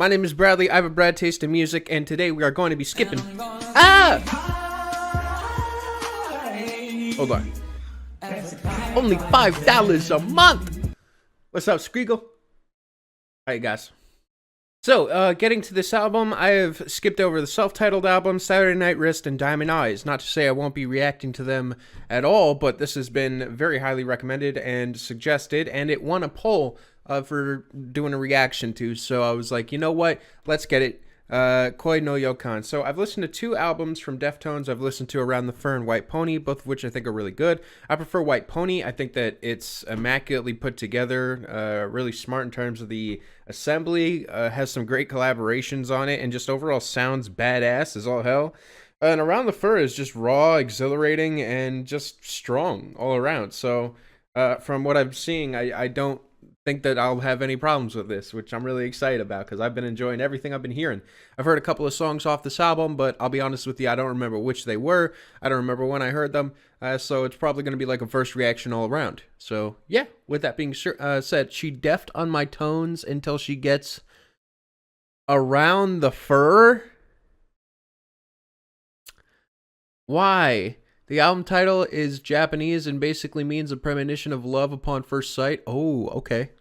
My name is Bradley. I have a Brad taste in music, and today we are going to be skipping. Ah! Hold on. Only $5 a month. What's up, Skriegel? Hi, guys. So, getting to this album, I have skipped over the self-titled album, Saturday Night Wrist, and Diamond Eyes. Not to say I won't be reacting to them at all, but this has been very highly recommended and suggested, and it won a poll for doing a reaction to. So I was like, you know what? Let's get it. Koi no Yokan. So I've listened to two albums from Deftones. I've listened to Around the Fur and White Pony, both of which I think are really good. I prefer White Pony. I think that it's immaculately put together, really smart in terms of the assembly, has some great collaborations on it, and just overall sounds badass as all hell. And Around the Fur is just raw, exhilarating, and just strong all around. So from what I'm seeing, I don't think that I'll have any problems with this, which I'm really excited about because I've been enjoying everything I've been hearing. I've heard a couple of songs off this album, but I'll be honest with you, I don't remember which they were. I don't remember when I heard them, so it's probably going to be like a first reaction all around. So yeah, with that being said, she deft on my tones until she gets around the fur. Why? The album title is Japanese and basically means a premonition of love upon first sight. Oh, okay.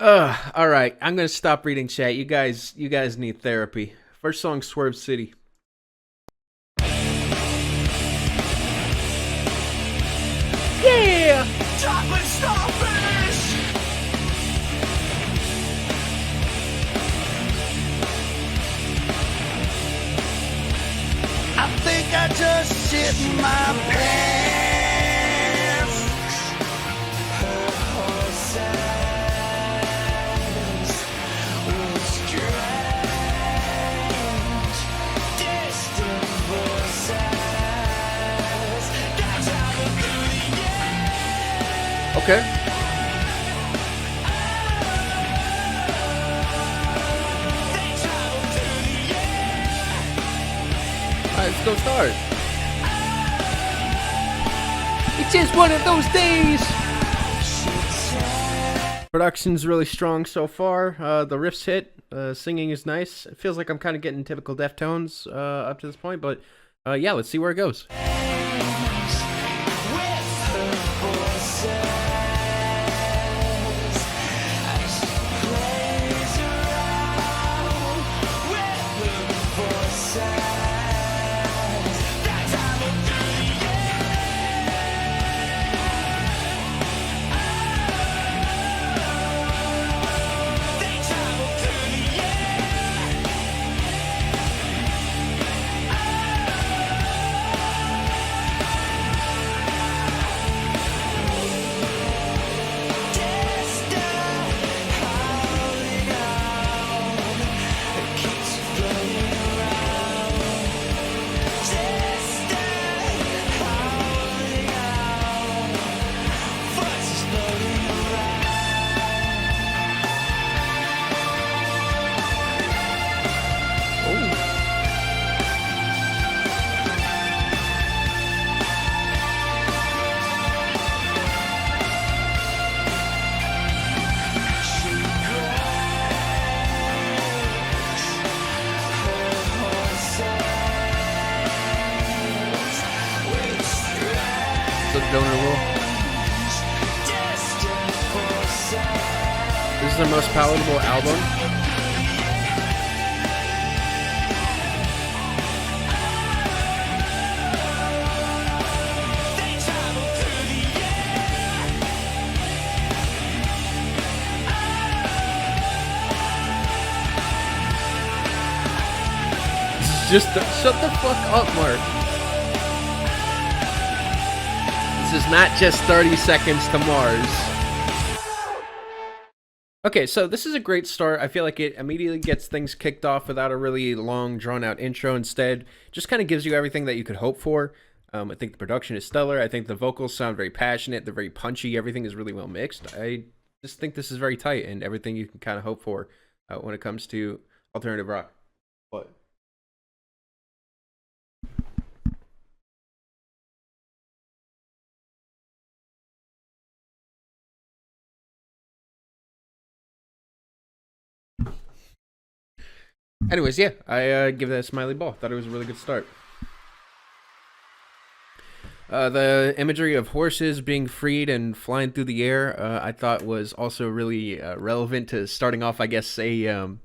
All right. I'm gonna stop reading chat. You guys need therapy. First song, Swerve City. Yeah. Chocolate starfish. I think I just shit my pants. Her horses with strange, distant voices that travel through the air. Okay. Let's go start. It's just one of those days. Production's really strong so far. The riffs hit. Singing is nice. It feels like I'm kind of getting typical Deftones up to this point, but yeah, let's see where it goes. Donor rule. This is their most palatable album. This is just shut the fuck up, Mark. This is not just 30 seconds to Mars. Okay, so this is a great start. I feel like it immediately gets things kicked off without a really long, drawn-out intro. Instead, just kind of gives you everything that you could hope for. I think the production is stellar. I think the vocals sound very passionate. They're very punchy. Everything is really well mixed. I just think this is very tight and everything you can kind of hope for when it comes to alternative rock. What? Anyways, yeah, I give that a smiley ball. Thought it was a really good start. The imagery of horses being freed and flying through the air, I thought was also really relevant to starting off, I guess, for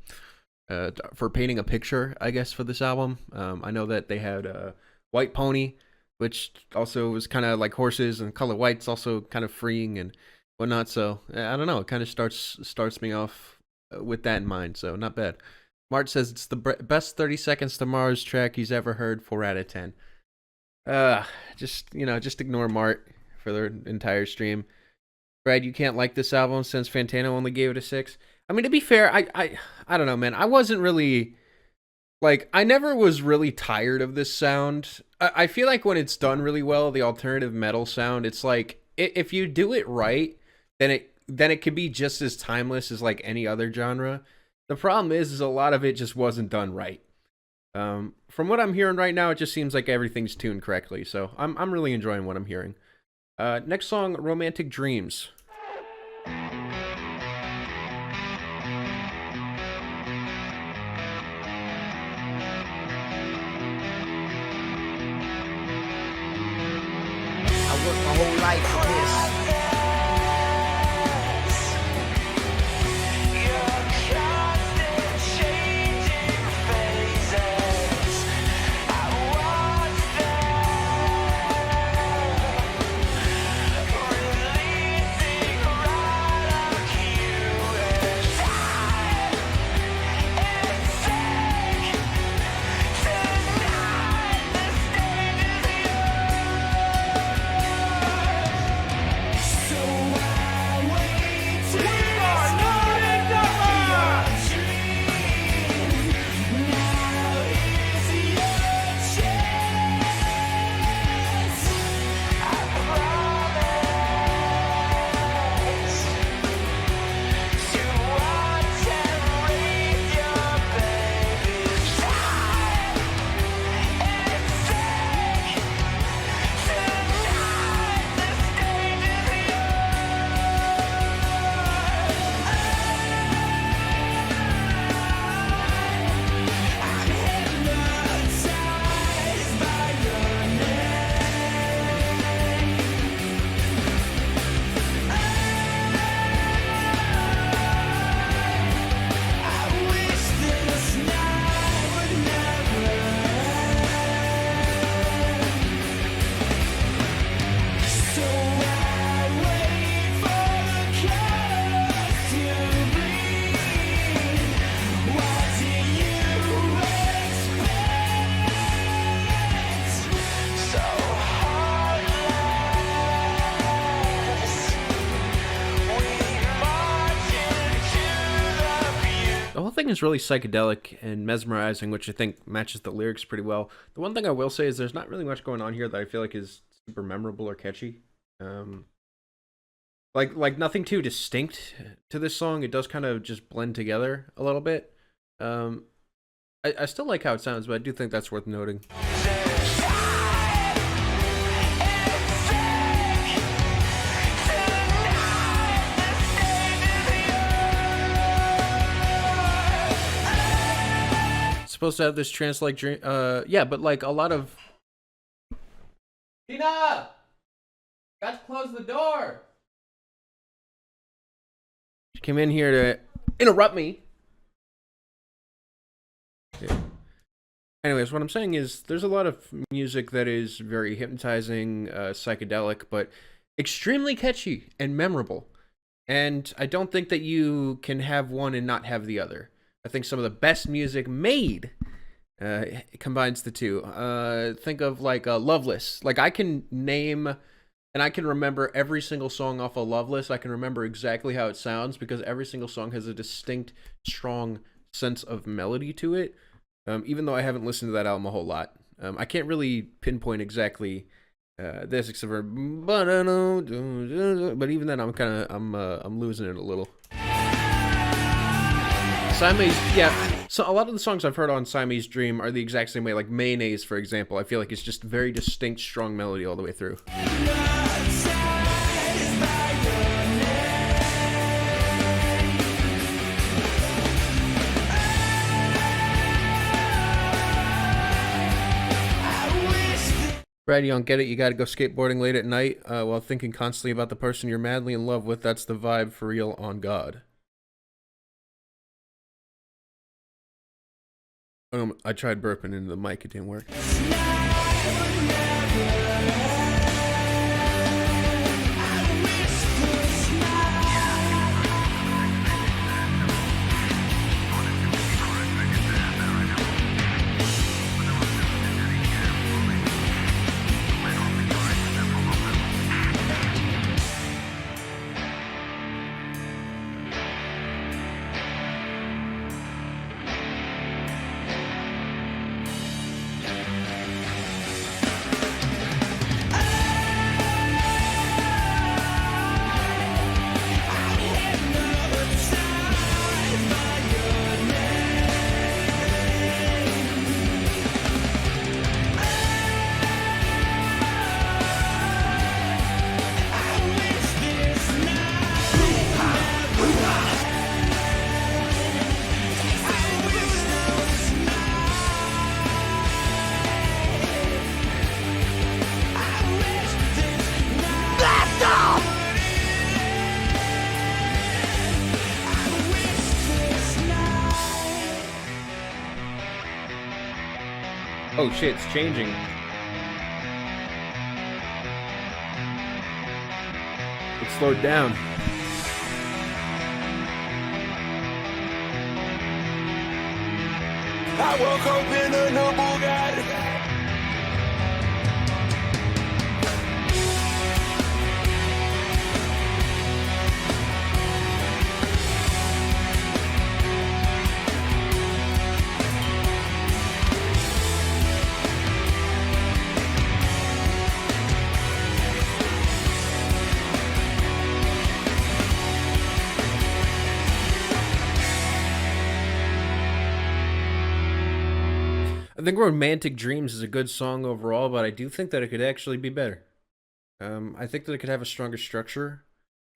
painting a picture, I guess, for this album. I know that they had White Pony, which also was kind of like horses, and Color White's also kind of freeing and whatnot. So I don't know. It kind of starts me off with that in mind. So not bad. Mart says it's the best 30 Seconds to Mars track he's ever heard. 4 out of 10. Just ignore Mart for the entire stream. Brad, you can't like this album since Fantano only gave it a 6. I mean, to be fair, I don't know, man. I wasn't really like, I never was really tired of this sound. I feel like when it's done really well, the alternative metal sound, it's like if you do it right, then it could be just as timeless as like any other genre. The problem is a lot of it just wasn't done right. From what I'm hearing right now, it just seems like everything's tuned correctly. So I'm really enjoying what I'm hearing. Next song, Romantic Dreams. I worked my whole life for this. The whole thing is really psychedelic and mesmerizing, which I think matches the lyrics pretty well. The one thing I will say is there's not really much going on here that I feel like is super memorable or catchy. Like nothing too distinct to this song. It does kind of just blend together a little bit. I still like how it sounds, but I do think that's worth noting. Supposed to have this trance-like dream. Yeah, but like a lot of. Tina, got to close the door. She came in here to interrupt me. Yeah. Anyways, what I'm saying is there's a lot of music that is very hypnotizing, psychedelic, but extremely catchy and memorable. And I don't think that you can have one and not have the other. I think some of the best music made combines the two. Think of like Loveless. Like I can name and I can remember every single song off of Loveless. I can remember exactly how it sounds because every single song has a distinct, strong sense of melody to it. Even though I haven't listened to that album a whole lot. I can't really pinpoint exactly this except for but even then I'm losing it a little. Siamese, yeah. So a lot of the songs I've heard on Siamese Dream are the exact same way. Like Mayonnaise, for example, I feel like it's just very distinct, strong melody all the way through. Brad, you don't get it. You got to go skateboarding late at night while thinking constantly about the person you're madly in love with. That's the vibe for real on God. I tried burping into the mic. It didn't work. Oh shit, it's changing. It slowed down. I woke up in a new Bugatti. I think Romantic Dreams is a good song overall, but I do think that it could actually be better. I think that it could have a stronger structure.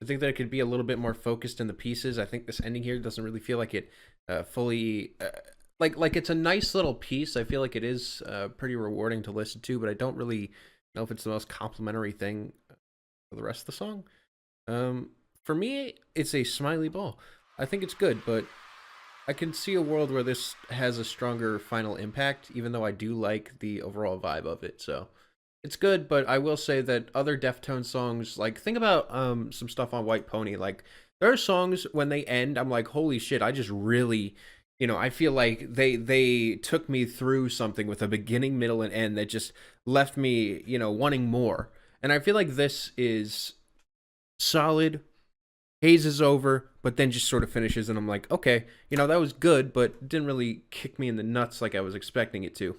I think that it could be a little bit more focused in the pieces. I think this ending here doesn't really feel like it fully... like it's a nice little piece. I feel like it is pretty rewarding to listen to, but I don't really know if it's the most complimentary thing for the rest of the song. For me, it's a smiley ball. I think it's good, but I can see a world where this has a stronger final impact, even though I do like the overall vibe of it. So it's good, but I will say that other Deftones songs, like think about some stuff on White Pony. Like there are songs when they end, I'm like, holy shit, I just really, I feel like they took me through something with a beginning, middle, and end that just left me, wanting more. And I feel like this is solid. Haze is over, but then just sort of finishes, and I'm like, okay, that was good, but didn't really kick me in the nuts like I was expecting it to.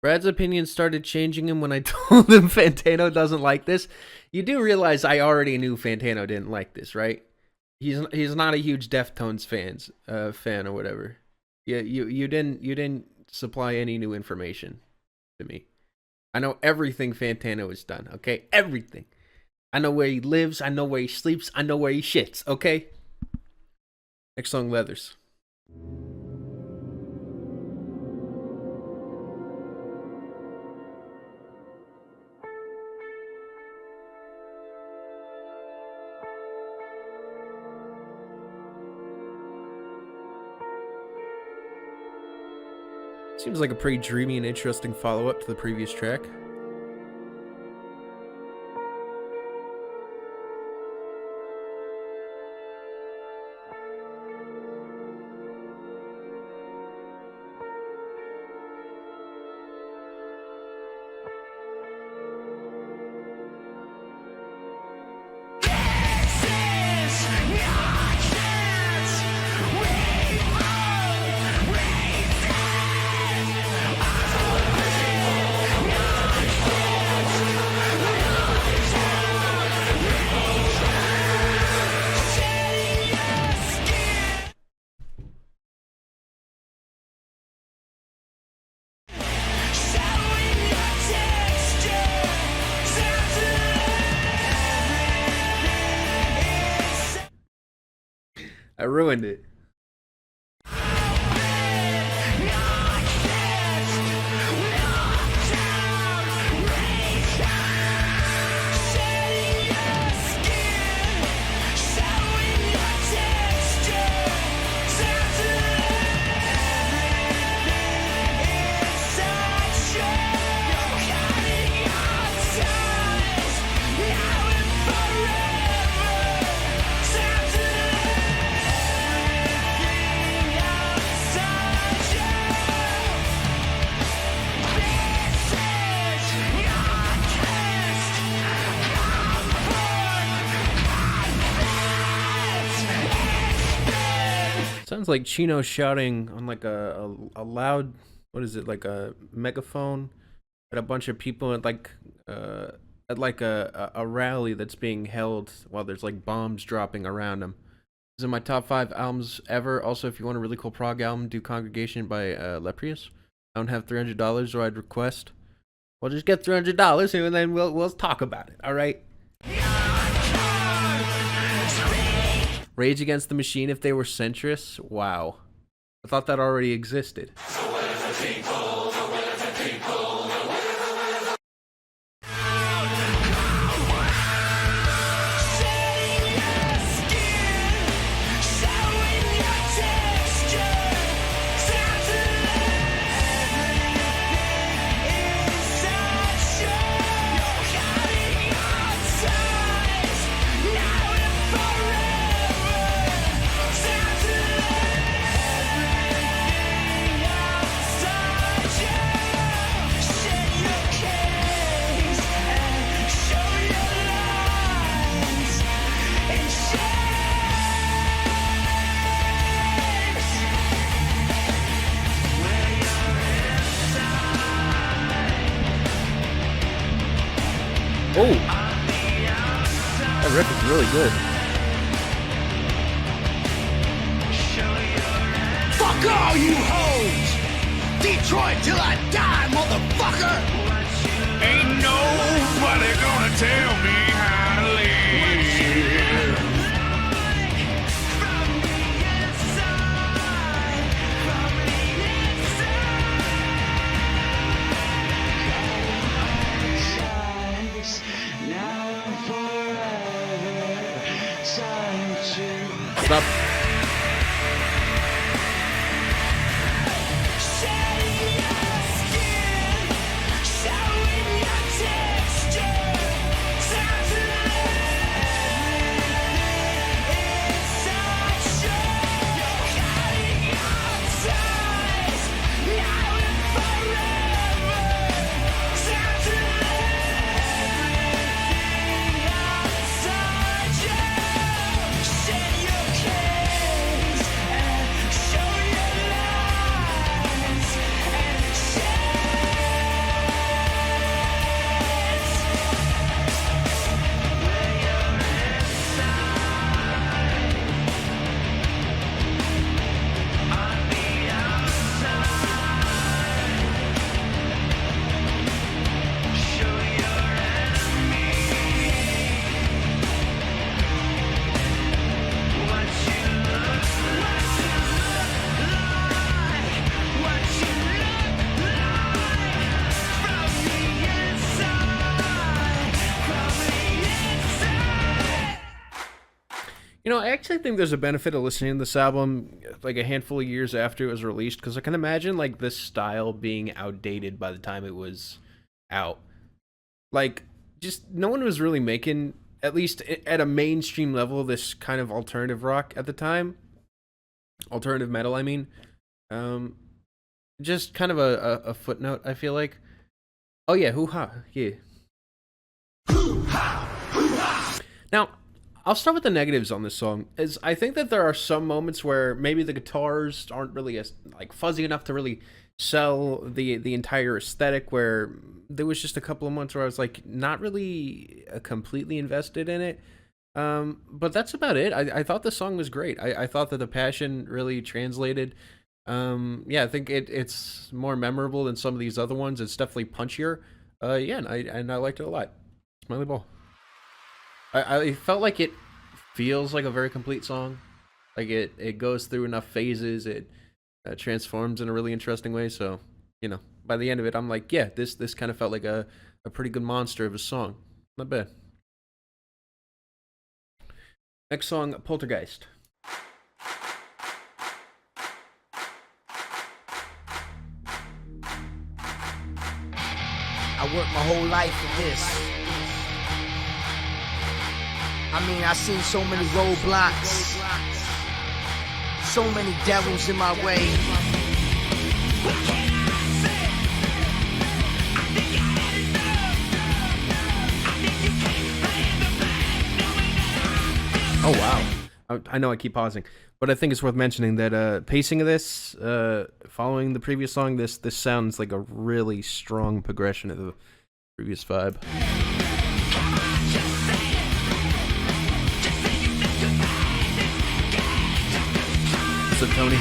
Brad's opinion started changing him when I told him Fantano doesn't like this. You do realize I already knew Fantano didn't like this, right? He's not a huge Deftones fan or whatever. Yeah, you didn't supply any new information to me. I know everything Fantano has done, okay? Everything. I know where he lives. I know where he sleeps. I know where he shits, okay? Next song, Leathers. Seems like a pretty dreamy and interesting follow-up to the previous track. I ruined it. sounds like Chino shouting on like a loud, what is it, like a megaphone at a bunch of people at like a rally that's being held while there's like bombs dropping around him. This is my top 5 albums ever. Also, if you want a really cool prog album, do Congregation by Leprius. I don't have $300, or I'd request. Well, just get $300 and then we'll talk about it. All right. Rage Against the Machine, if they were centrists. Wow, I thought that already existed. Oh, that riff is really good. Fuck all you hoes! Detroit till I die, motherfucker! Ain't nobody gonna tell me how to live. Stop. You know, I actually think there's a benefit of listening to this album like a handful of years after it was released, because I can imagine like this style being outdated by the time it was out. Like, just no one was really making, at least at a mainstream level, this kind of alternative rock at the time. Alternative metal, I mean. Just kind of a footnote, I feel like. Oh yeah, hoo-ha, yeah. Now, I'll start with the negatives on this song. Is I think that there are some moments where maybe the guitars aren't really as like fuzzy enough to really sell the entire aesthetic, where there was just a couple of months where I was like not really completely invested in it. But that's about it. I thought the song was great. I thought that the passion really translated. Yeah, I think it's more memorable than some of these other ones. It's definitely punchier. Yeah, and I liked it a lot. Smiley ball. I felt like it feels like a very complete song. Like it goes through enough phases. It transforms in a really interesting way. So, you know, by the end of it, I'm like, yeah, this kind of felt like a pretty good monster of a song. Not bad. Next song, Poltergeist. I worked my whole life for this. I mean, I seen so many roadblocks, so many devils in my way. Oh wow, I know I keep pausing, but I think it's worth mentioning that pacing of this, following the previous song, this sounds like a really strong progression of the previous vibe. What's up, Tony?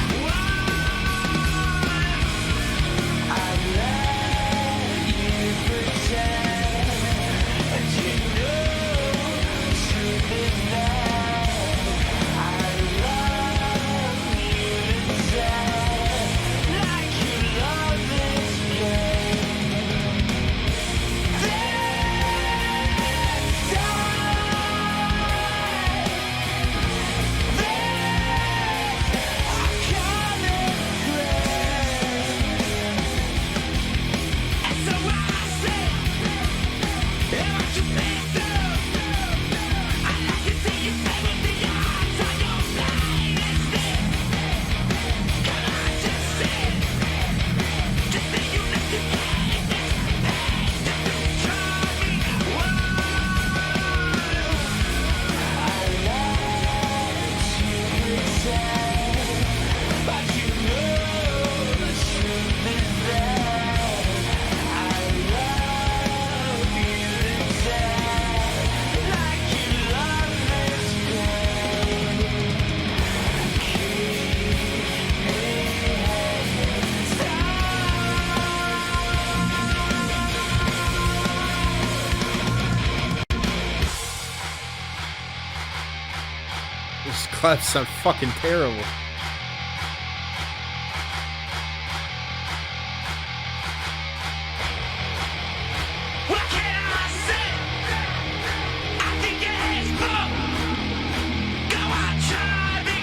These claps sound fucking terrible. What can I say? I think your head's full. Go on, try me.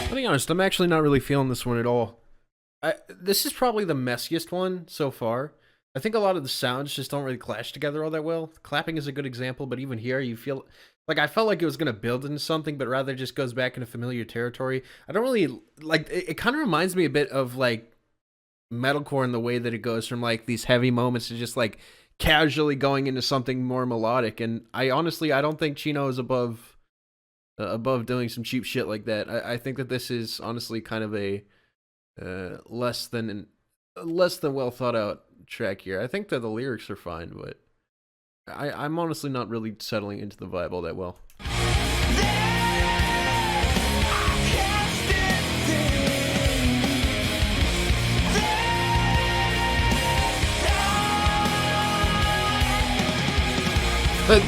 I'll be honest, I'm actually not really feeling this one at all. This is probably the messiest one so far. I think a lot of the sounds just don't really clash together all that well. Clapping is a good example, but even here you feel like I felt like it was going to build into something, but rather just goes back into familiar territory. I don't really like it. It kind of reminds me a bit of like metalcore in the way that it goes from like these heavy moments to just like casually going into something more melodic. And I honestly, I don't think Chino is above doing some cheap shit like that. I think that this is honestly kind of a less than well thought out track here. I think that the lyrics are fine, but I'm honestly not really settling into the vibe all that well.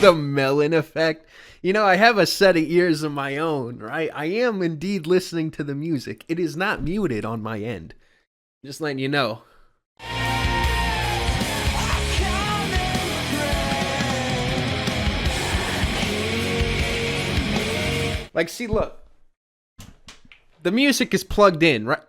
The melon effect. You know, I have a set of ears of my own, right? I am indeed listening to the music. It is not muted on my end. Just letting you know. Like, see, look. The music is plugged in, right?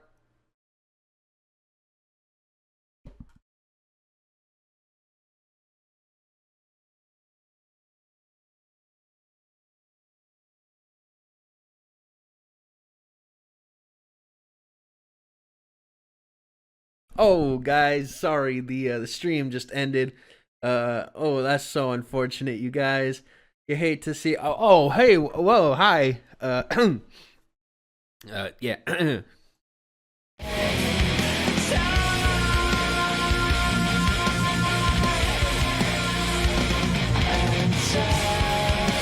Oh, guys, sorry, the stream just ended. Oh, that's so unfortunate, you guys. You hate to see. Oh, hey, whoa, hi. Yeah.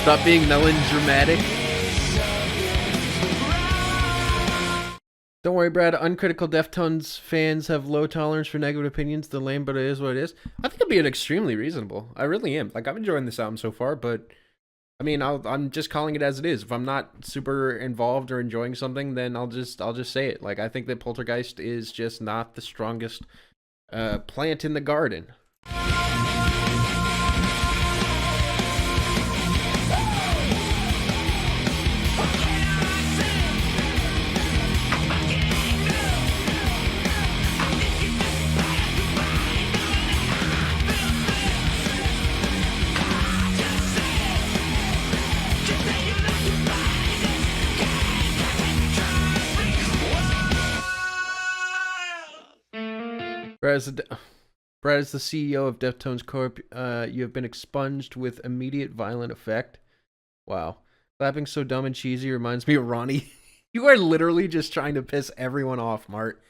Stop being melodramatic. Don't worry, Brad. Uncritical Deftones fans have low tolerance for negative opinions. The lame, but it is what it is. I think it'd be extremely reasonable. I really am. Like, I'm enjoying this album so far, but I mean, I'm just calling it as it is. If I'm not super involved or enjoying something, then I'll just say it. Like, I think that Poltergeist is just not the strongest plant in the garden. Brad is the CEO of Deftones Corp. You have been expunged with immediate violent effect. Wow. Clapping so dumb and cheesy reminds me of Ronnie. You are literally just trying to piss everyone off, Mart.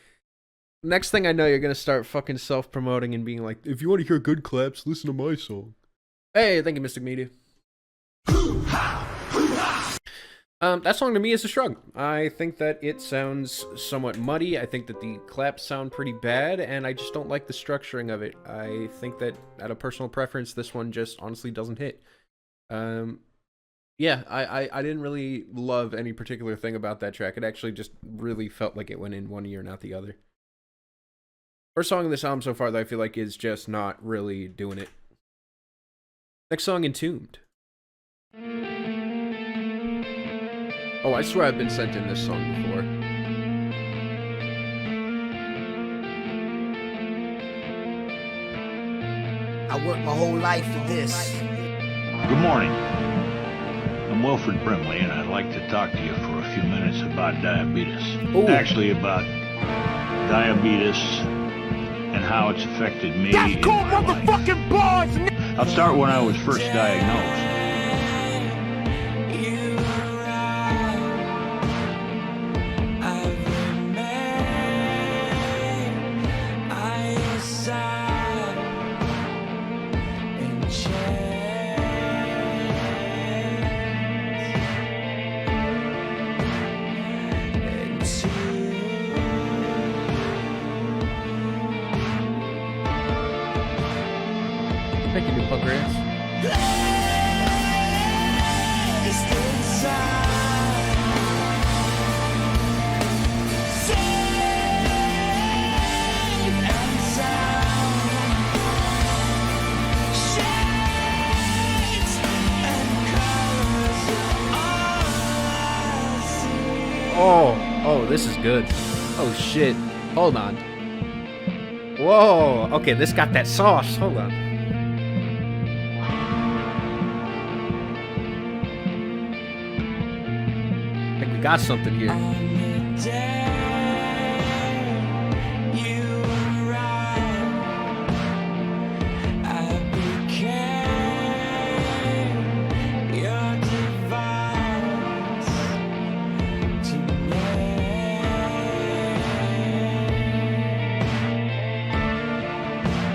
Next thing I know, you're going to start fucking self-promoting and being like, if you want to hear good claps, listen to my song. Hey, thank you, Mystic Media. That song to me is a shrug. I think that it sounds somewhat muddy. I think that the claps sound pretty bad, and I just don't like the structuring of it. I think that, out of personal preference, this one just honestly doesn't hit. Yeah, I didn't really love any particular thing about that track. It actually just really felt like it went in one ear, not the other. First song in this album so far that I feel like is just not really doing it. Next song, Entombed. Oh, I swear I've been sent in this song before. I worked my whole life for this. Good morning. I'm Wilfred Brimley, and I'd like to talk to you for a few minutes about diabetes. Ooh. Actually, about diabetes and how it's affected me. That's called motherfucking bars! I'll start when I was first diagnosed. Thank you, new punk rants. Oh, this is good. Oh shit. Hold on. Whoa. Okay, this got that sauce. Hold on. I think we got something here.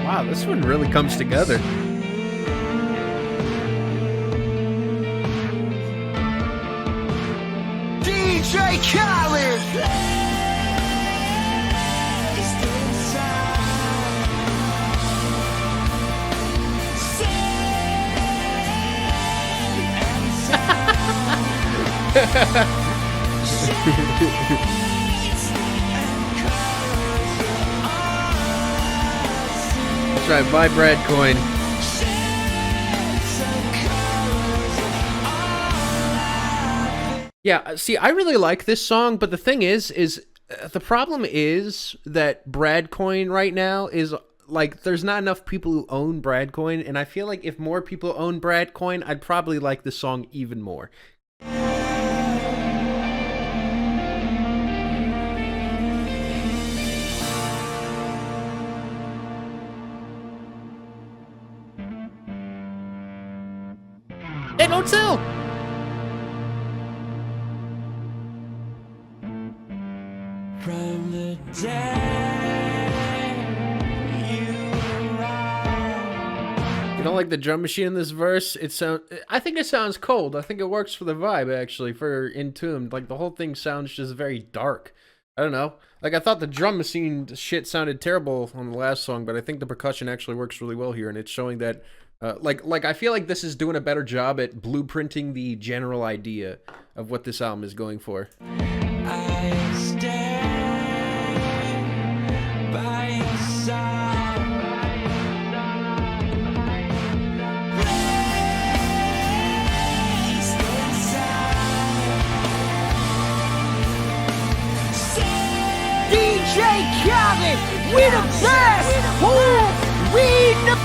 Wow, this one really comes together. DJ Khaled! That's right, buy Brad coin. Yeah, see, I really like this song, but the thing is the problem is that Brad coin right now is like there's not enough people who own Brad coin, and I feel like if more people own Brad coin, I'd probably like the song even more. Hey, don't sell! From the day you arrived. You don't like the drum machine in this verse? I think it sounds cold. I think it works for the vibe, actually, for Entombed. Like, the whole thing sounds just very dark. I don't know. Like, I thought the drum machine shit sounded terrible on the last song, but I think the percussion actually works really well here, and it's showing that like I feel like this is doing a better job at blueprinting the general idea of what this album is going for. I stand by your side. Placed inside. DJ Khaled! We the best! We the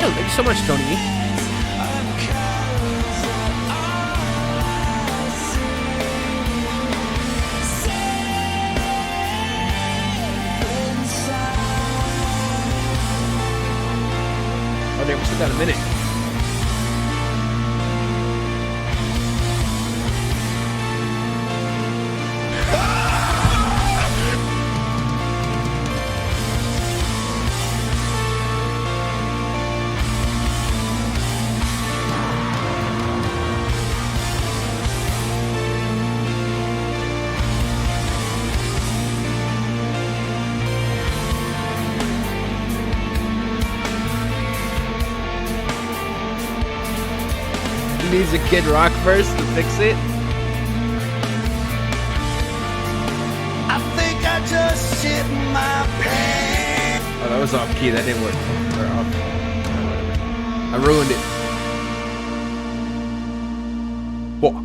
Oh, thank you so much, Tony. Oh, damn, we still got a minute. Needs a Kid Rock verse to fix it. I think I just shit my pants. Oh, that was off key. That didn't work. Or off. I ruined it. Fuck.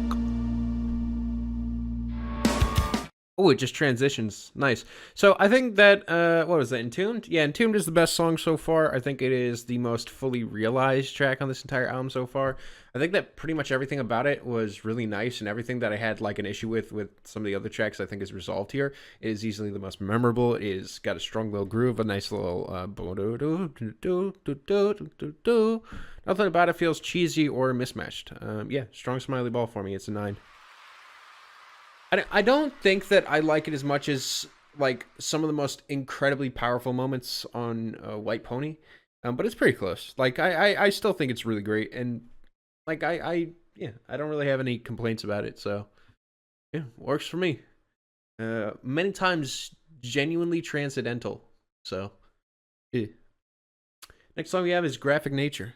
Oh, it just transitions. Nice. So I think that, what was that, Entombed? Yeah, Entombed is the best song so far. I think it is the most fully realized track on this entire album so far. I think that pretty much everything about it was really nice, and everything that I had like an issue with some of the other tracks I think is resolved here. It is easily the most memorable. It is got a strong little groove, a nice little nothing about it feels cheesy or mismatched. Yeah, strong smiley ball for me. It's a 9. I don't think that I like it as much as like some of the most incredibly powerful moments on White Pony, but it's pretty close. Like I still think it's really great, and like I don't really have any complaints about it. So yeah, works for me. Many times genuinely transcendental. So yeah. Next song we have is Graphic Nature.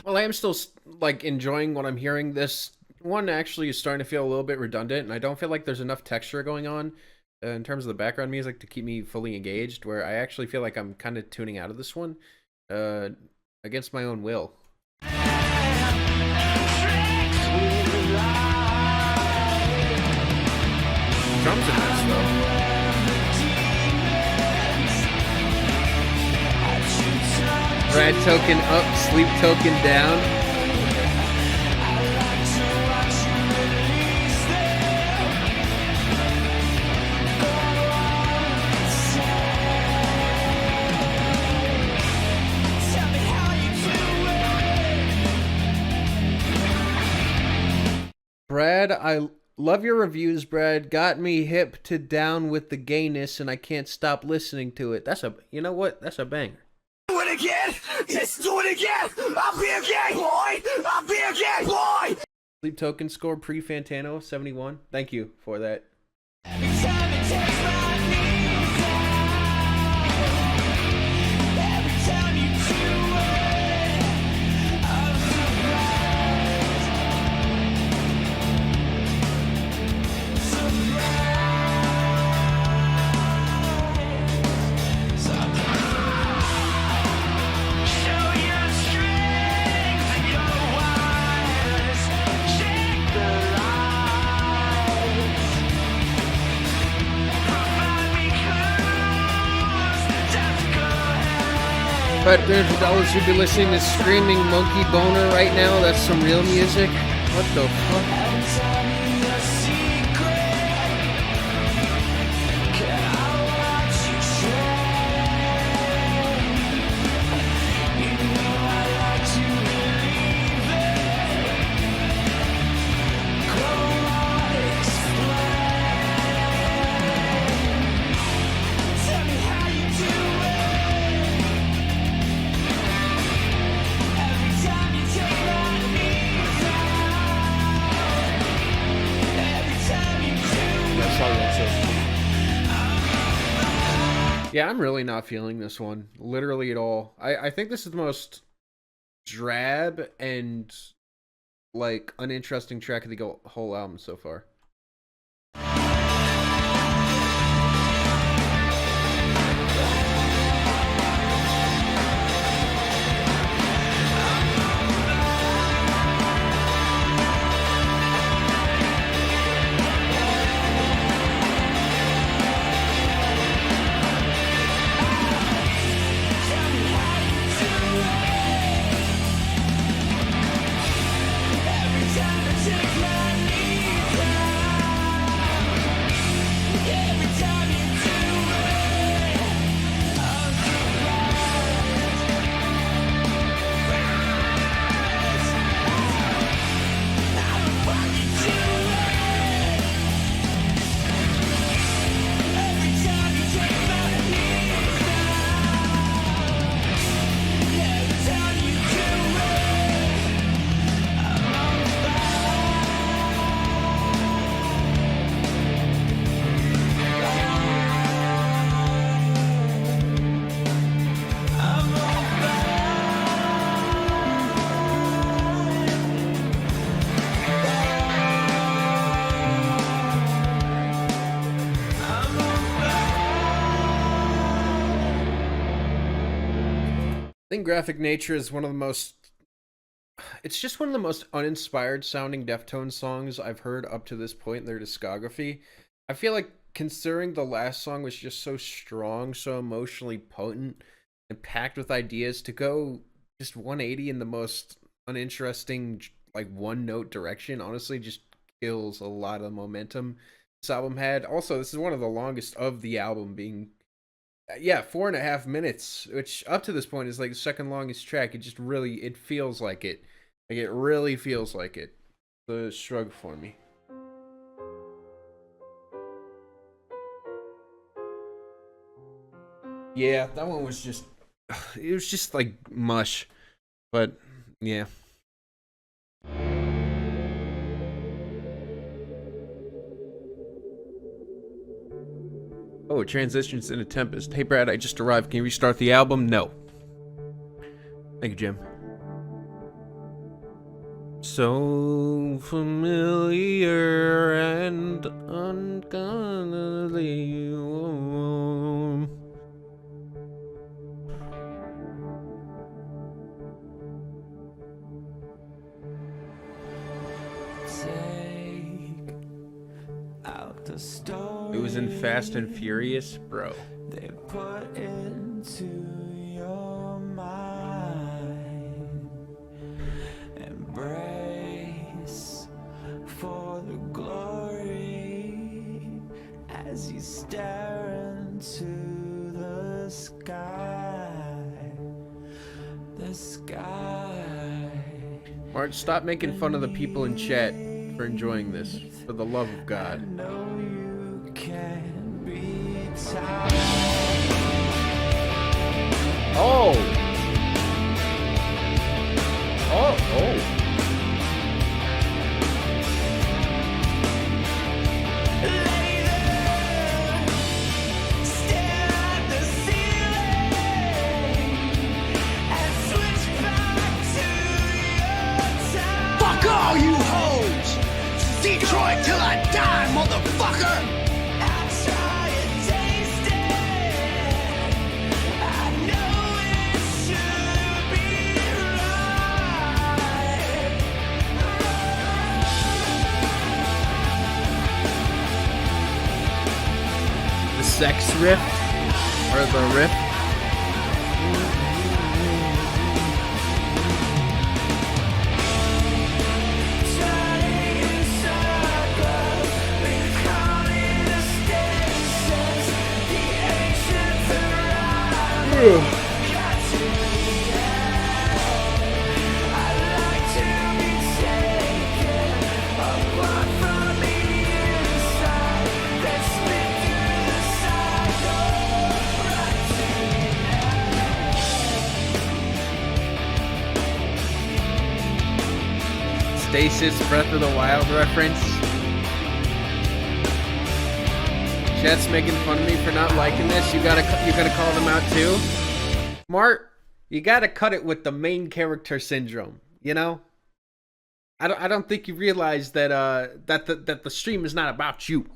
Well, I am still like enjoying what I'm hearing. This one actually is starting to feel a little bit redundant, and I don't feel like there's enough texture going on in terms of the background music to keep me fully engaged, where I actually feel like I'm kind of tuning out of this one against my own will. Drums are nice though. Rad token up, sleep token down. Brad, I love your reviews, Brad. Got me hip to down with the gayness, and I can't stop listening to it. That's a, you know what? That's a banger. Do it again! Just do it again! I'll be a gay boy! I'll be a gay boy! Sleep token score pre-Fantano 71. Thank you for that. Every time it takes my knees down, every time you do it, I'm show your strength and your wires, check the lights. But $300 you'd be listening to Screaming Monkey Boner right now. That's some real music. What the fuck? Yeah, I'm really not feeling this one, literally at all. I think this is the most drab and, like, uninteresting track of the whole album so far. I think Graphic Nature is one of the most... It's just one of the most uninspired sounding Deftones songs I've heard up to this point in their discography. I feel like, considering the last song was just so strong, so emotionally potent, and packed with ideas, to go just 180 in the most uninteresting, like, one-note direction, honestly just kills a lot of the momentum this album had. Also, this is one of the longest of the album, being... Yeah, 4.5 minutes, which up to this point is like the second longest track. It just really, it feels like it. Like, it really feels like it. The shrug for me. Yeah, that one was just, it was just like mush. But, yeah. Oh, it transitions into Tempest. Hey, Brad, I just arrived. Can you restart the album? No. Thank you, Jim. So familiar and uncannily warm. It was in Fast and Furious, bro. They put into your mind. Embrace for the glory as you stare into the sky. The sky. Marge, stop making fun of the people in chat for enjoying this. For the love of God. I know you can be tired. Oh! Oh, oh. Lay there, stare at the ceiling, and switch back to your time. Fuck all you hoes! Detroit till I die, motherfucker! I try and taste it. I know it should be The sex riff? Or the riff? Stasis Breath of the Wild reference. Chat's making fun of me for not liking this. You gotta call them out too. Mart, you gotta cut it with the main character syndrome. You know, I don't think you realize that that the stream is not about you.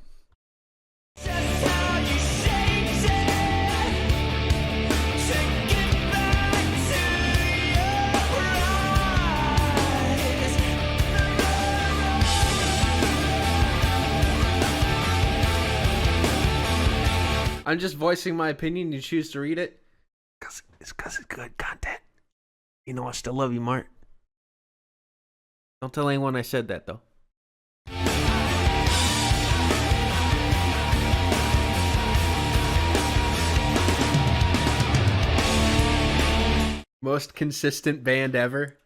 I'm just voicing my opinion. You choose to read it because it's good content. You know I still love you, Mart. Don't tell anyone I said that though. Most consistent band ever.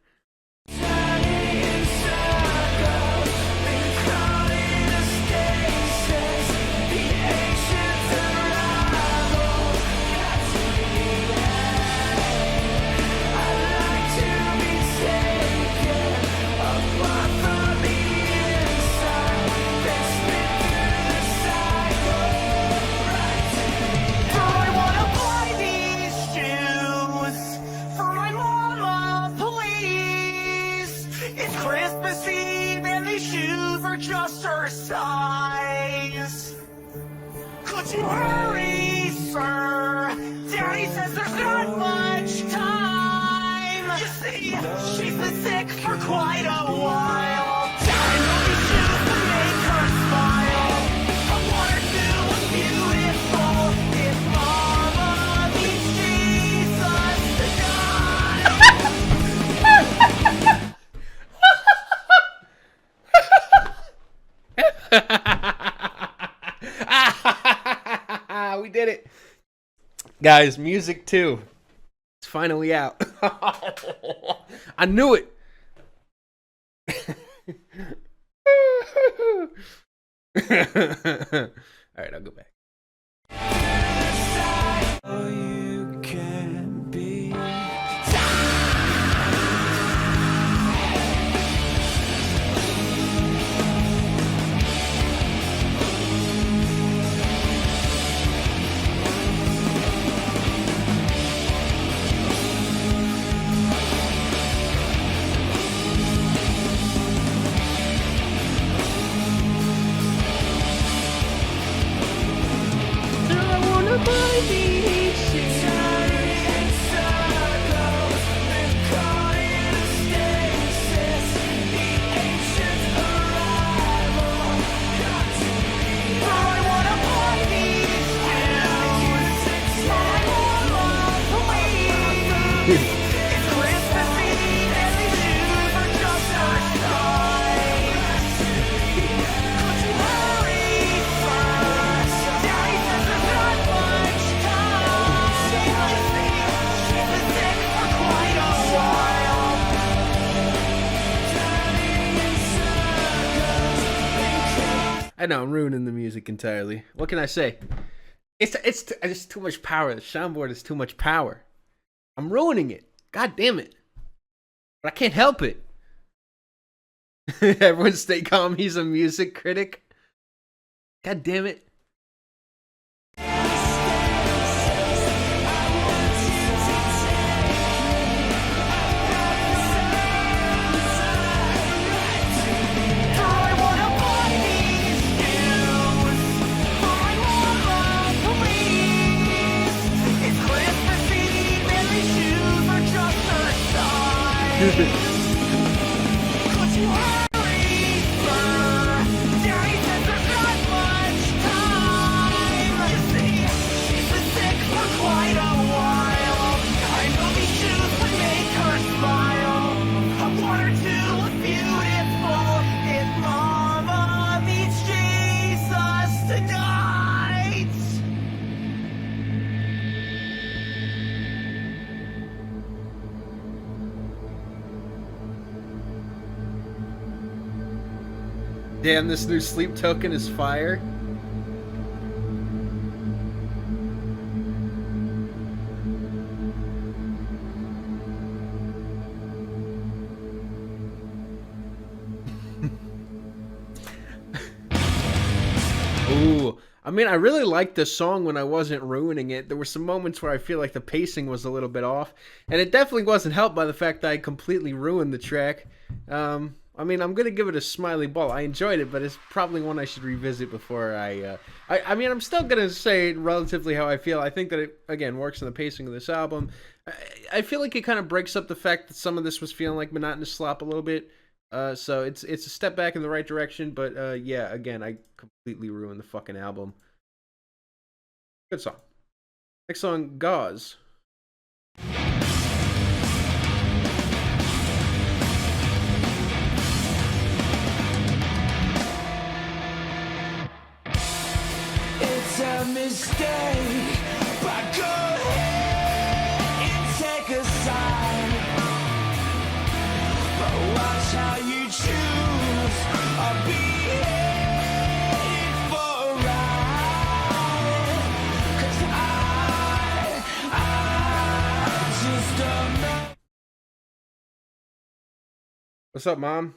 Just her size. Could you hurry, sir? Daddy says there's not much time. You see, she's been sick for quite a while. Daddy will be shoes to make her smile. I want her to look beautiful. If Mama meets Jesus We did it. Guys, music 2. It's finally out. I knew it. All right, I'll go back. Oh, you can be. I know I'm ruining the music entirely. What can I say? It's too much power. The soundboard is too much power. I'm ruining it. God damn it. But I can't help it. Everyone stay calm. He's a music critic. God damn it. Could you hurry, sir? Daddy says there's not much time. Damn, this new sleep token is fire. Ooh, I mean, I really liked the song when I wasn't ruining it. There were some moments where I feel like the pacing was a little bit off, and it definitely wasn't helped by the fact that I completely ruined the track. I mean, I'm gonna give it a smiley ball. I enjoyed it, but it's probably one I should revisit before I mean, I'm still gonna say relatively how I feel. I think that it again works in the pacing of this album. I feel like it kind of breaks up the fact that some of this was feeling like monotonous slop a little bit. So it's a step back in the right direction, but yeah, again, I completely ruined the fucking album. Good song. Next song, Gauze. It's a mistake, but go ahead and take a side. But watch how you choose. I'll be headed for a ride. 'Cause I just don't know. What's up, Mom?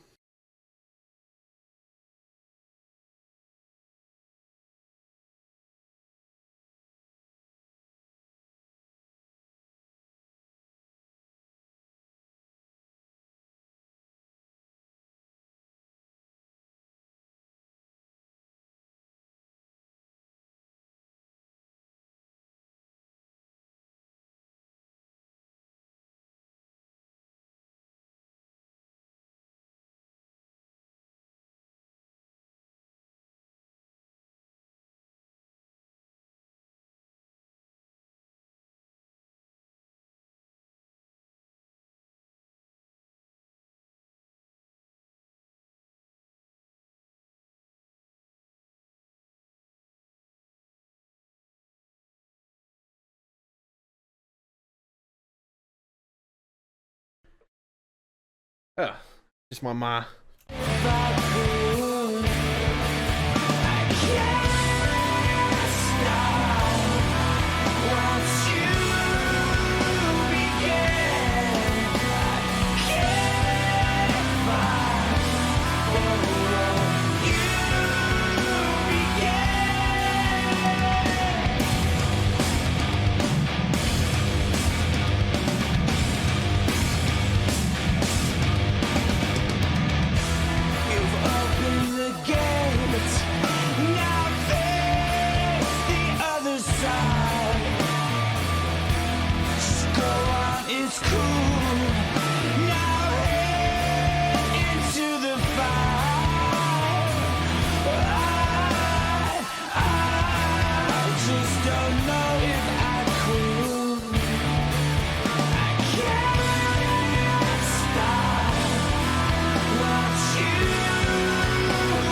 Oh, just my ma. It's cool. Now head into the fire. I just don't know if I could. I can't stop what you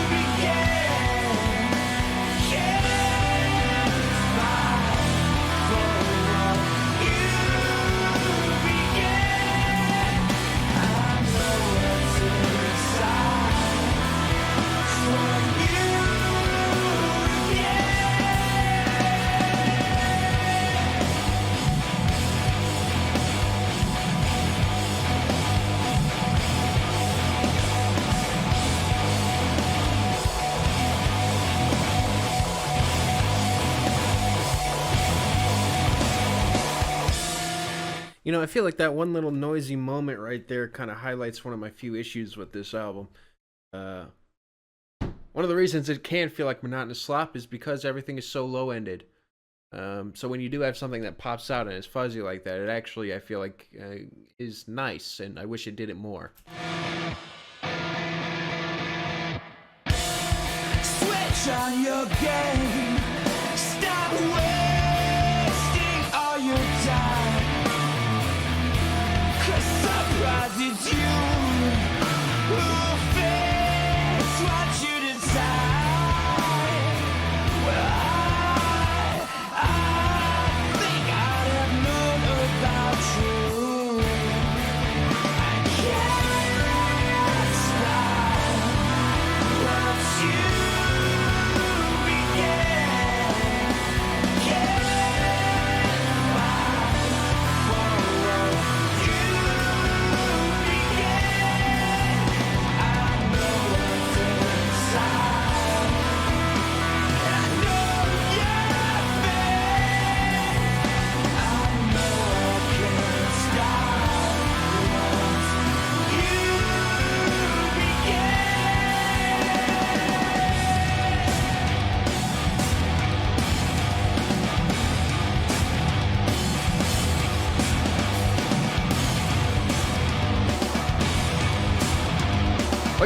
began. Can't fight for what you. You know, I feel like that one little noisy moment right there kind of highlights one of my few issues with this album. One of the reasons it can feel like monotonous slop is because everything is so low-ended. So when you do have something that pops out and is fuzzy like that, it actually, I feel like, is nice, and I wish it did it more. Switch on your game. Stop wasting all your time. 'Cause surprise it's you who fits what you decide. Well, I think I'd have known about you. I can't stop what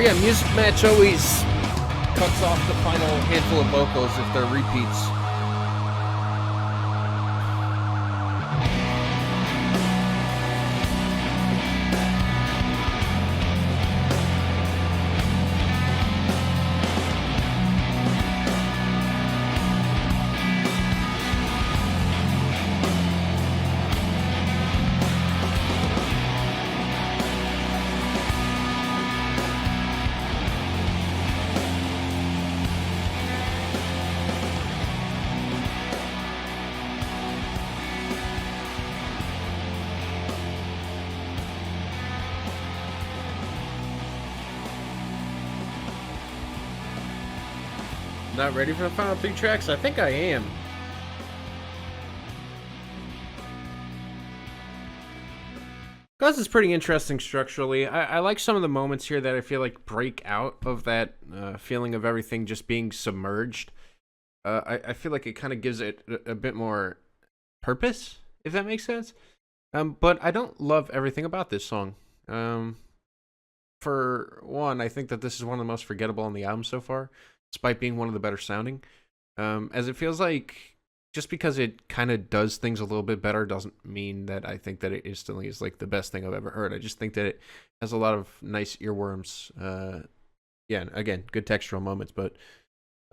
yeah, Music Match always cuts off the final handful of vocals if they're repeats. Not ready for the final 3 tracks? I think I am. Because it's pretty interesting structurally. I like some of the moments here that I feel like break out of that feeling of everything just being submerged. I feel like it kind of gives it a bit more purpose, if that makes sense. But I don't love everything about this song. For one, I think that this is one of the most forgettable on the album so far, despite being one of the better sounding. As it feels like just because it kind of does things a little bit better doesn't mean that I think that it instantly is like the best thing I've ever heard. I just think that it has a lot of nice earworms. Yeah, and again, good textural moments, but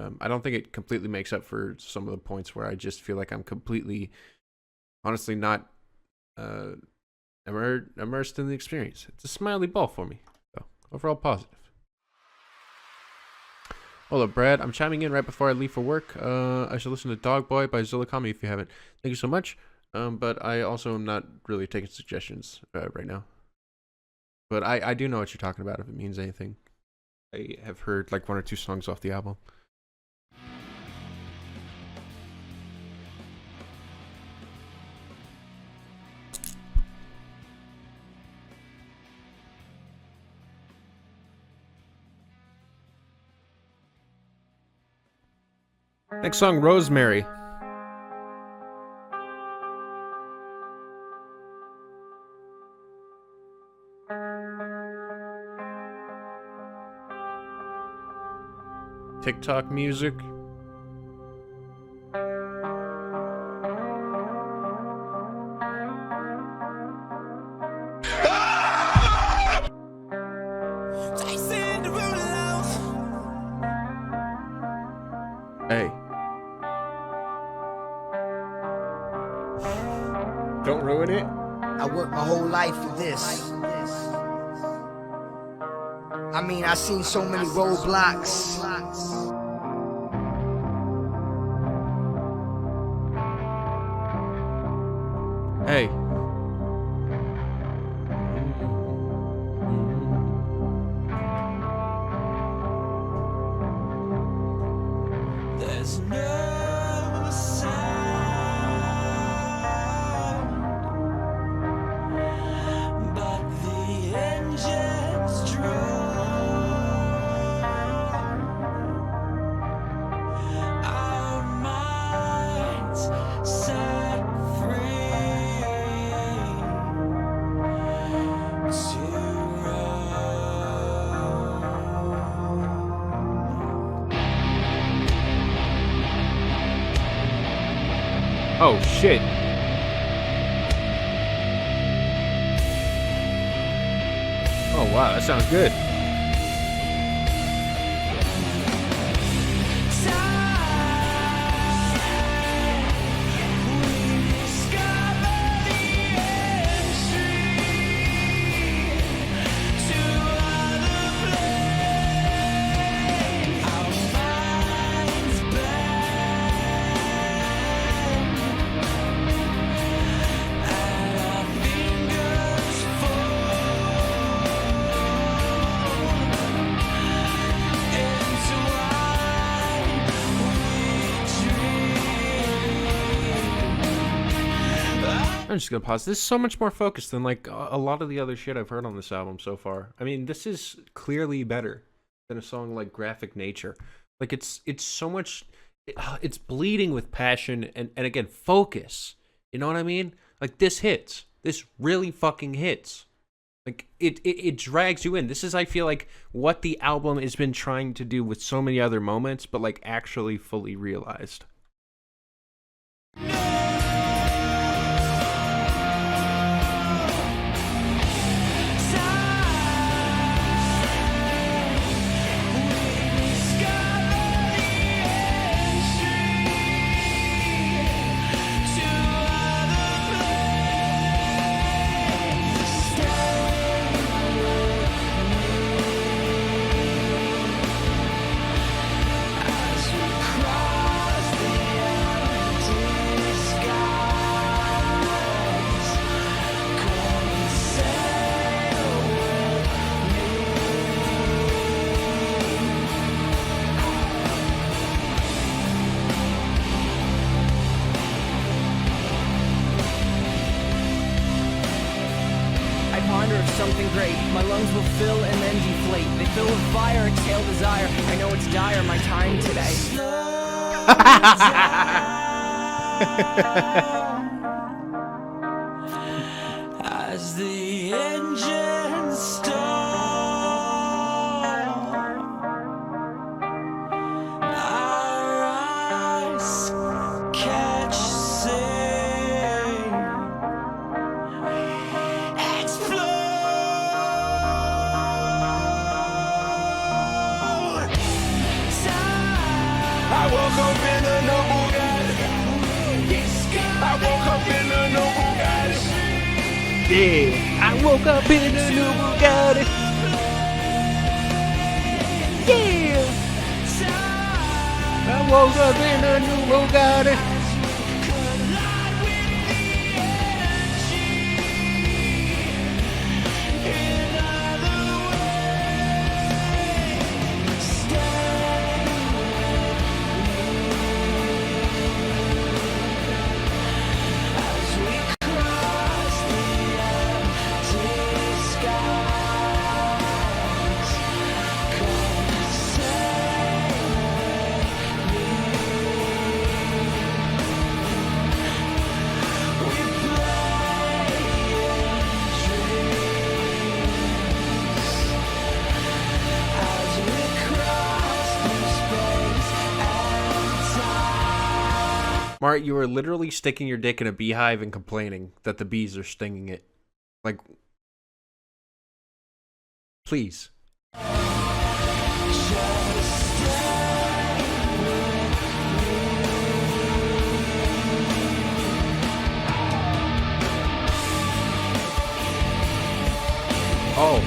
I don't think it completely makes up for some of the points where I just feel like I'm completely, honestly, not immersed in the experience. It's a smiley ball for me, though. Overall positive. Hello, Brad. I'm chiming in right before I leave for work. I should listen to Dog Boy by Zillakami if you haven't. Thank you so much. But I also am not really taking suggestions right now. But I do know what you're talking about if it means anything. I have heard like 1 or 2 songs off the album. Next song, Rosemary. TikTok music. Hey. Don't ruin it. I worked my whole life for this. I mean, I seen so many roadblocks. Hey. There's no sound, but the engines drone. Our minds set free to Oh shit. Oh wow, that sounds good. I'm just gonna pause. This is so much more focused than like a lot of the other shit I've heard on this album so far. I mean, this is clearly better than a song like Graphic Nature. Like it's so much, it's bleeding with passion and again focus. You know what I mean? Like this hits. This really fucking hits. Like it drags you in. This is, I feel like, what the album has been trying to do with so many other moments, but like actually fully realized. Something great. My lungs will fill and then deflate. They fill with fire, exhale desire. I know it's dire, my time today. As the engine start, our eyes catch sail. I woke up in a new Bugatti. I woke up in a new Bugatti. Yeah, I woke up in a new Bugatti. Yeah, I woke up in a new Bugatti. Mart, you were literally sticking your dick in a beehive and complaining that the bees are stinging it. Like, please. Oh.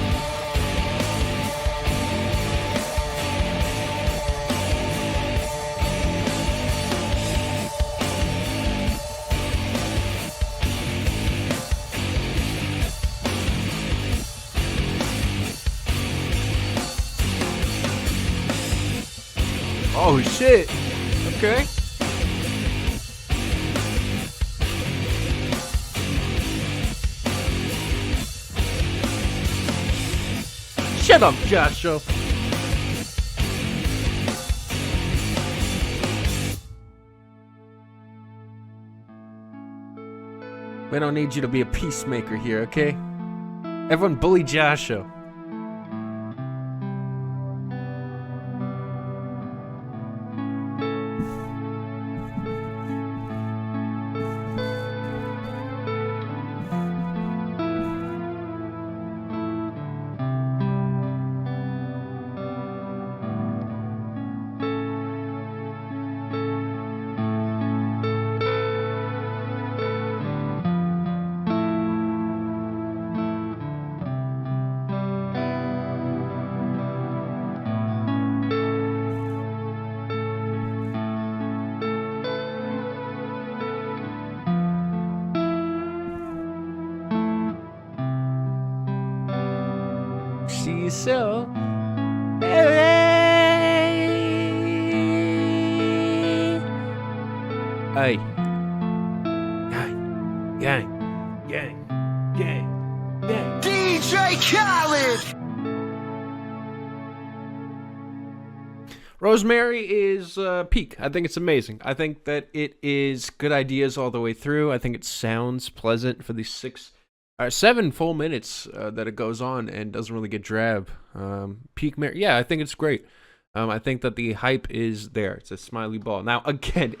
Oh shit. Okay. Shut up, Joshua. We don't need you to be a peacemaker here, okay? Everyone bully Joshua. She's so hey, gang, DJ Khaled! Rosemary is peak. I think it's amazing. I think that it is good ideas all the way through. I think it sounds pleasant for these 6 7 full minutes that it goes on and doesn't really get drab. Yeah, I think it's great. I think that the hype is there. It's a smiley ball. Now, again,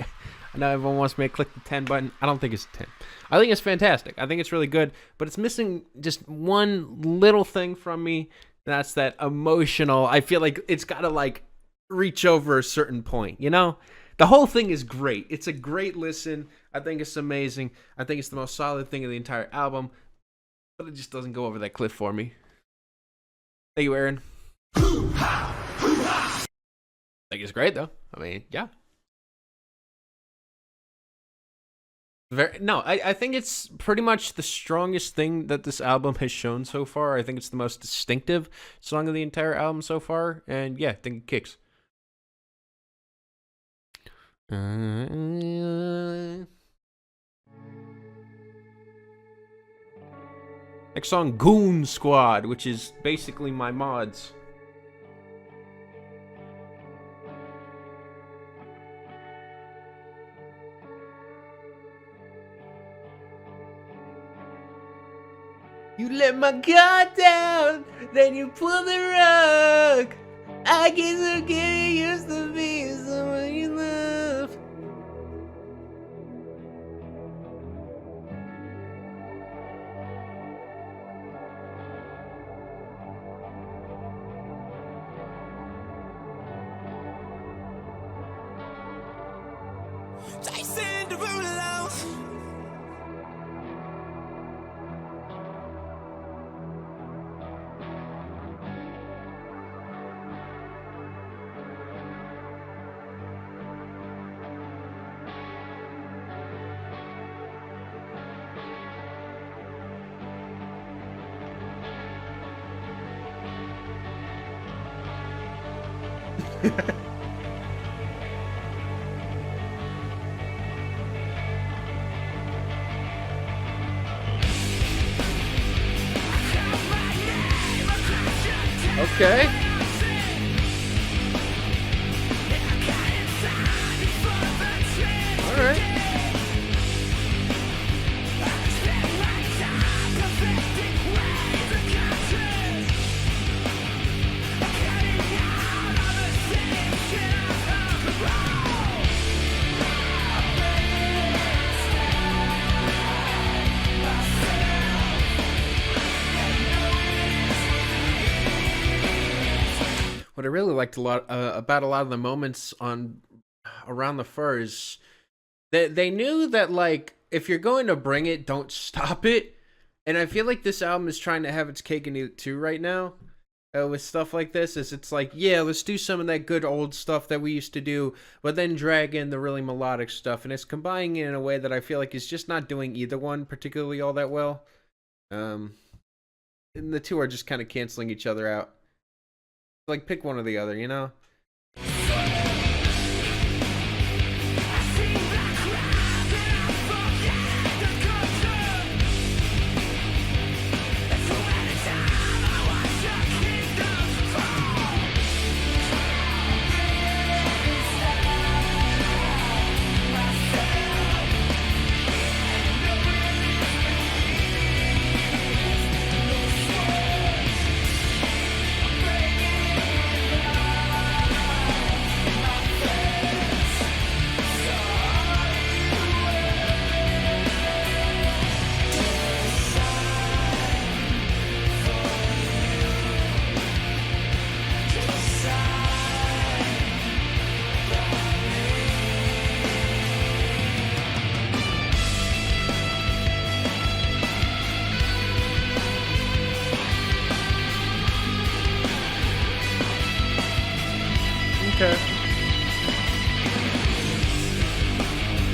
I know everyone wants me to click the 10 button. I don't think it's a 10. I think it's fantastic. I think it's really good, but it's missing just one little thing from me. That's that emotional. I feel like it's got to like reach over a certain point, you know? The whole thing is great. It's a great listen. I think it's amazing. I think it's the most solid thing of the entire album, but it just doesn't go over that cliff for me. Thank you, Aaron. I think it's great, though. I mean, yeah. I think it's pretty much the strongest thing that this album has shown so far. I think it's the most distinctive song of the entire album so far. And yeah, I think it kicks. Next song, Goon Squad, which is basically my mods. You let my guard down, then you pull the rug. I guess I'm getting used to being someone you love. Jason Derulo. Okay. All right. What I really liked a lot about a lot of the moments on around the fur is they knew that like if you're going to bring it, don't stop it. And I feel like this album is trying to have its cake and eat it too right now with stuff like this. Is it's like, yeah, let's do some of that good old stuff that we used to do, but then drag in the really melodic stuff, and it's combining it in a way that I feel like is just not doing either one particularly all that well. And the two are just kind of canceling each other out. Like, pick one or the other, you know? Okay.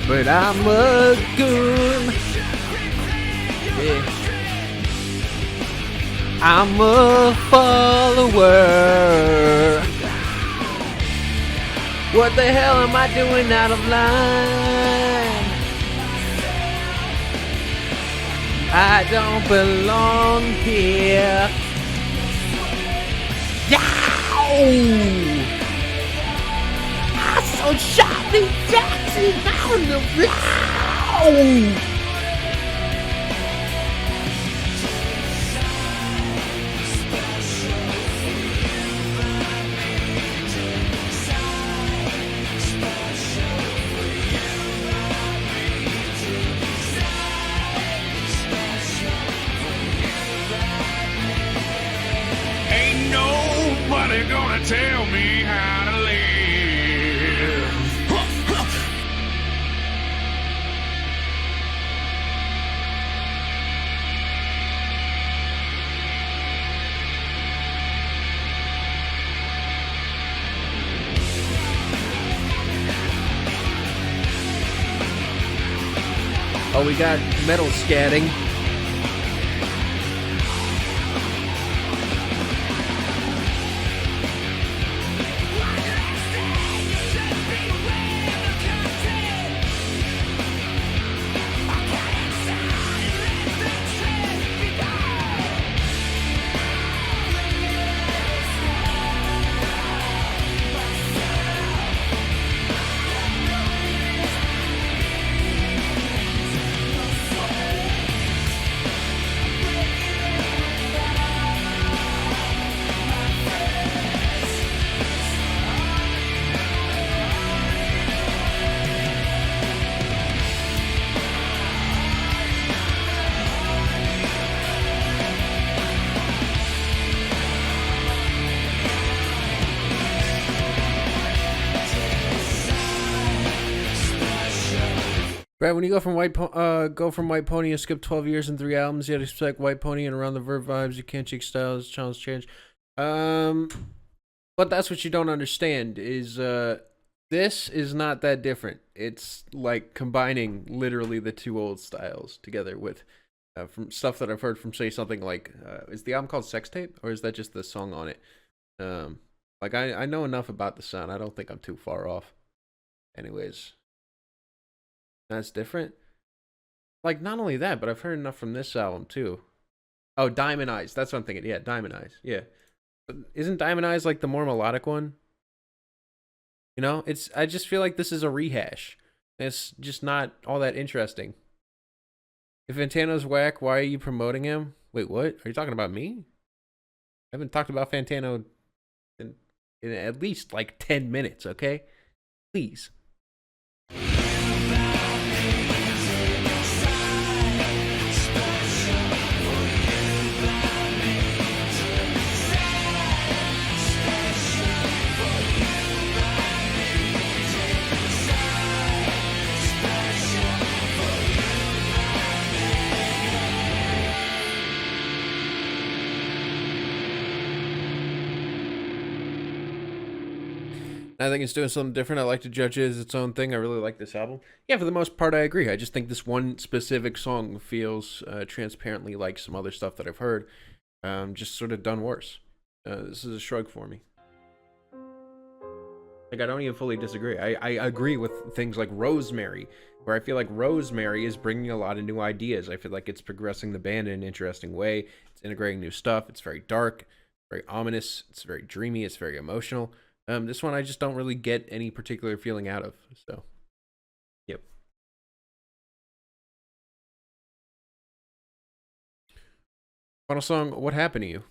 But I'm a goon. Yeah. I'm a follower. What the hell am I doing out of line? I don't belong here. Yow! I saw Charlie Jackson on the blow. Oh, we got metal scatting. Right, when you go from White Pony and skip 12 years and 3 albums, you had to expect White Pony and Around the Verb vibes. You can't check styles, channels change. But that's what you don't understand is this is not that different. It's like combining literally the two old styles together with from stuff that I've heard from, say, something like is the album called Sex Tape, or is that just the song on it? Like I know enough about the sound. I don't think I'm too far off. Anyways. That's different. Like, not only that, but I've heard enough from this album too. Oh, Diamond Eyes. That's what I'm thinking. Yeah, Diamond Eyes. Yeah. But isn't Diamond Eyes like the more melodic one? You know, I just feel like this is a rehash. It's just not all that interesting. If Fantano's whack, why are you promoting him? Wait, what? Are you talking about me? I haven't talked about Fantano in at least like 10 minutes, okay? Please. I think it's doing something different. I like to judge it as its own thing. I really like this album. Yeah, for the most part, I agree. I just think this one specific song feels transparently like some other stuff that I've heard, just sort of done worse. This is a shrug for me. Like, I don't even fully disagree. I agree with things like Rosemary, where I feel like Rosemary is bringing a lot of new ideas. I feel like it's progressing the band in an interesting way. It's integrating new stuff. It's very dark, very ominous. It's very dreamy. It's very emotional. This one I just don't really get any particular feeling out of, so, yep. Final song, What Happened to You?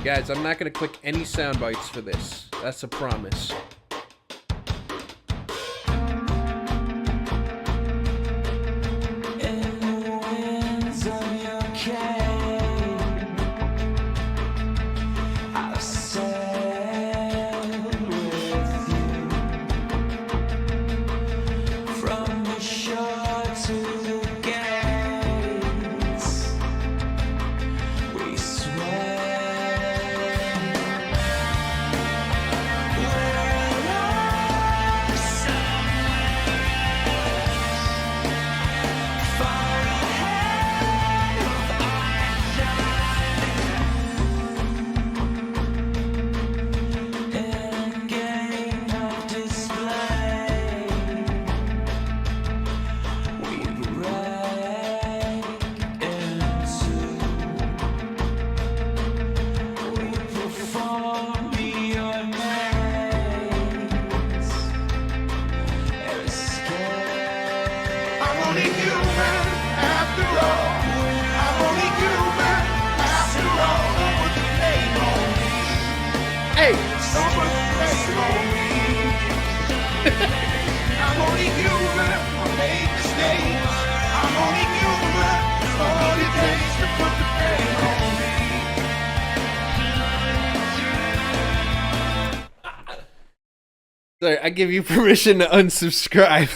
Guys, I'm not going to click any sound bites for this. That's a promise. Sorry, I give you permission to unsubscribe.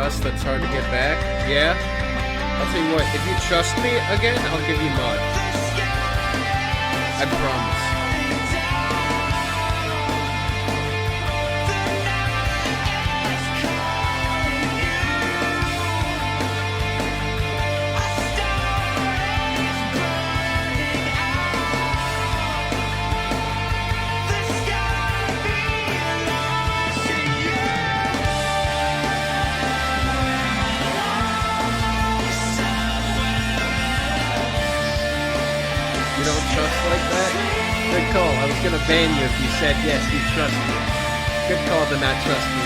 trust that's hard to get back. Yeah. I'll tell you what, if you trust me again, I'll give you mud. I promise. You don't trust like that? Good call. I was gonna ban you if you said yes, you trust me. Good call to not trust me.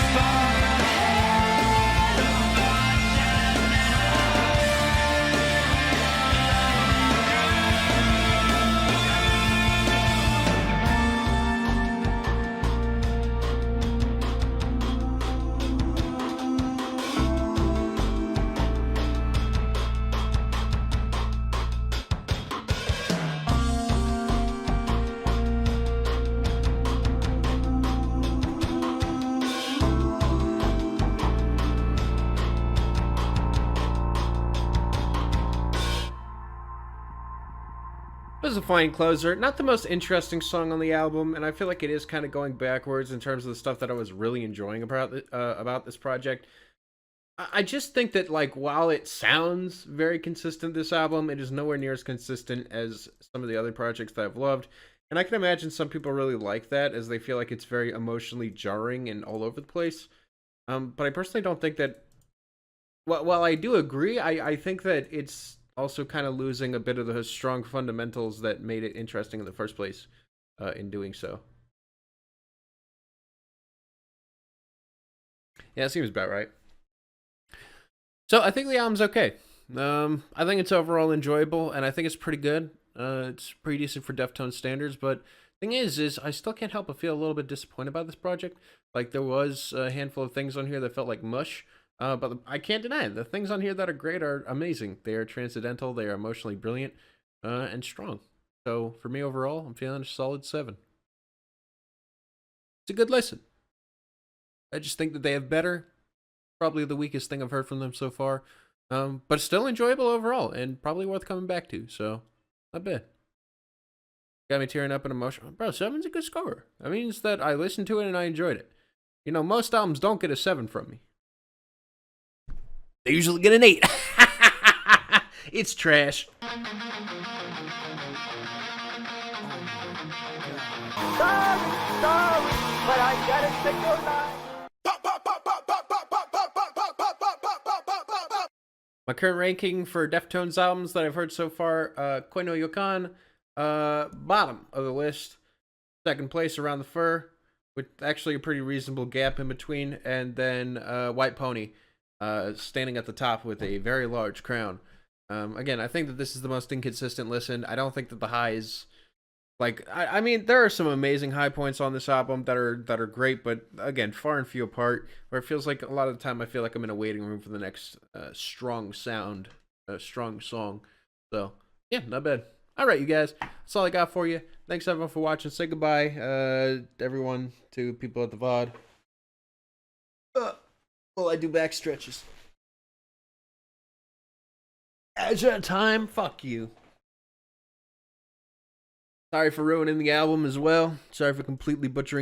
It was a fine closer. Not the most interesting song on the album, and I feel like it is kind of going backwards in terms of the stuff that I was really enjoying about this project. I just think that, like, while it sounds very consistent, this album, it is nowhere near as consistent as some of the other projects that I've loved. And I can imagine some people really like that, as they feel like it's very emotionally jarring and all over the place. But I personally don't think that... While I do agree, I think that it's also kind of losing a bit of the strong fundamentals that made it interesting in the first place in doing so. Yeah, it seems about right. So I think the album's okay. I think it's overall enjoyable, and I think it's pretty good. It's pretty decent for Deftones standards, but thing is I still can't help but feel a little bit disappointed about this project. Like, there was a handful of things on here that felt like mush. But I can't deny it. The things on here that are great are amazing. They are transcendental, they are emotionally brilliant, and strong. So for me overall, I'm feeling a solid 7. It's a good listen. I just think that they have better. Probably the weakest thing I've heard from them so far. But still enjoyable overall, and probably worth coming back to. So, not bad. Got me tearing up and emotional. Bro, 7's a good score. That means that I listened to it and I enjoyed it. You know, most albums don't get a 7 from me. They usually get an 8. It's trash. Sorry, but I gotta take your life. My current ranking for Deftones albums that I've heard so far, Koi no Yokan, bottom of the list. Second place, Around the Fur, with actually a pretty reasonable gap in between. And then White Pony, standing at the top with a very large crown. Again, I think that this is the most inconsistent listen. I don't think that the highs... Like, I mean, there are some amazing high points on this album that are great, but again, far and few apart. Where it feels like a lot of the time, I feel like I'm in a waiting room for the next strong sound, strong song. So yeah, not bad. All right, you guys, that's all I got for you. Thanks everyone for watching. Say goodbye, everyone, to people at the VOD. Well, I do back stretches. Agile time. Fuck you. Sorry for ruining the album as well. Sorry for completely butchering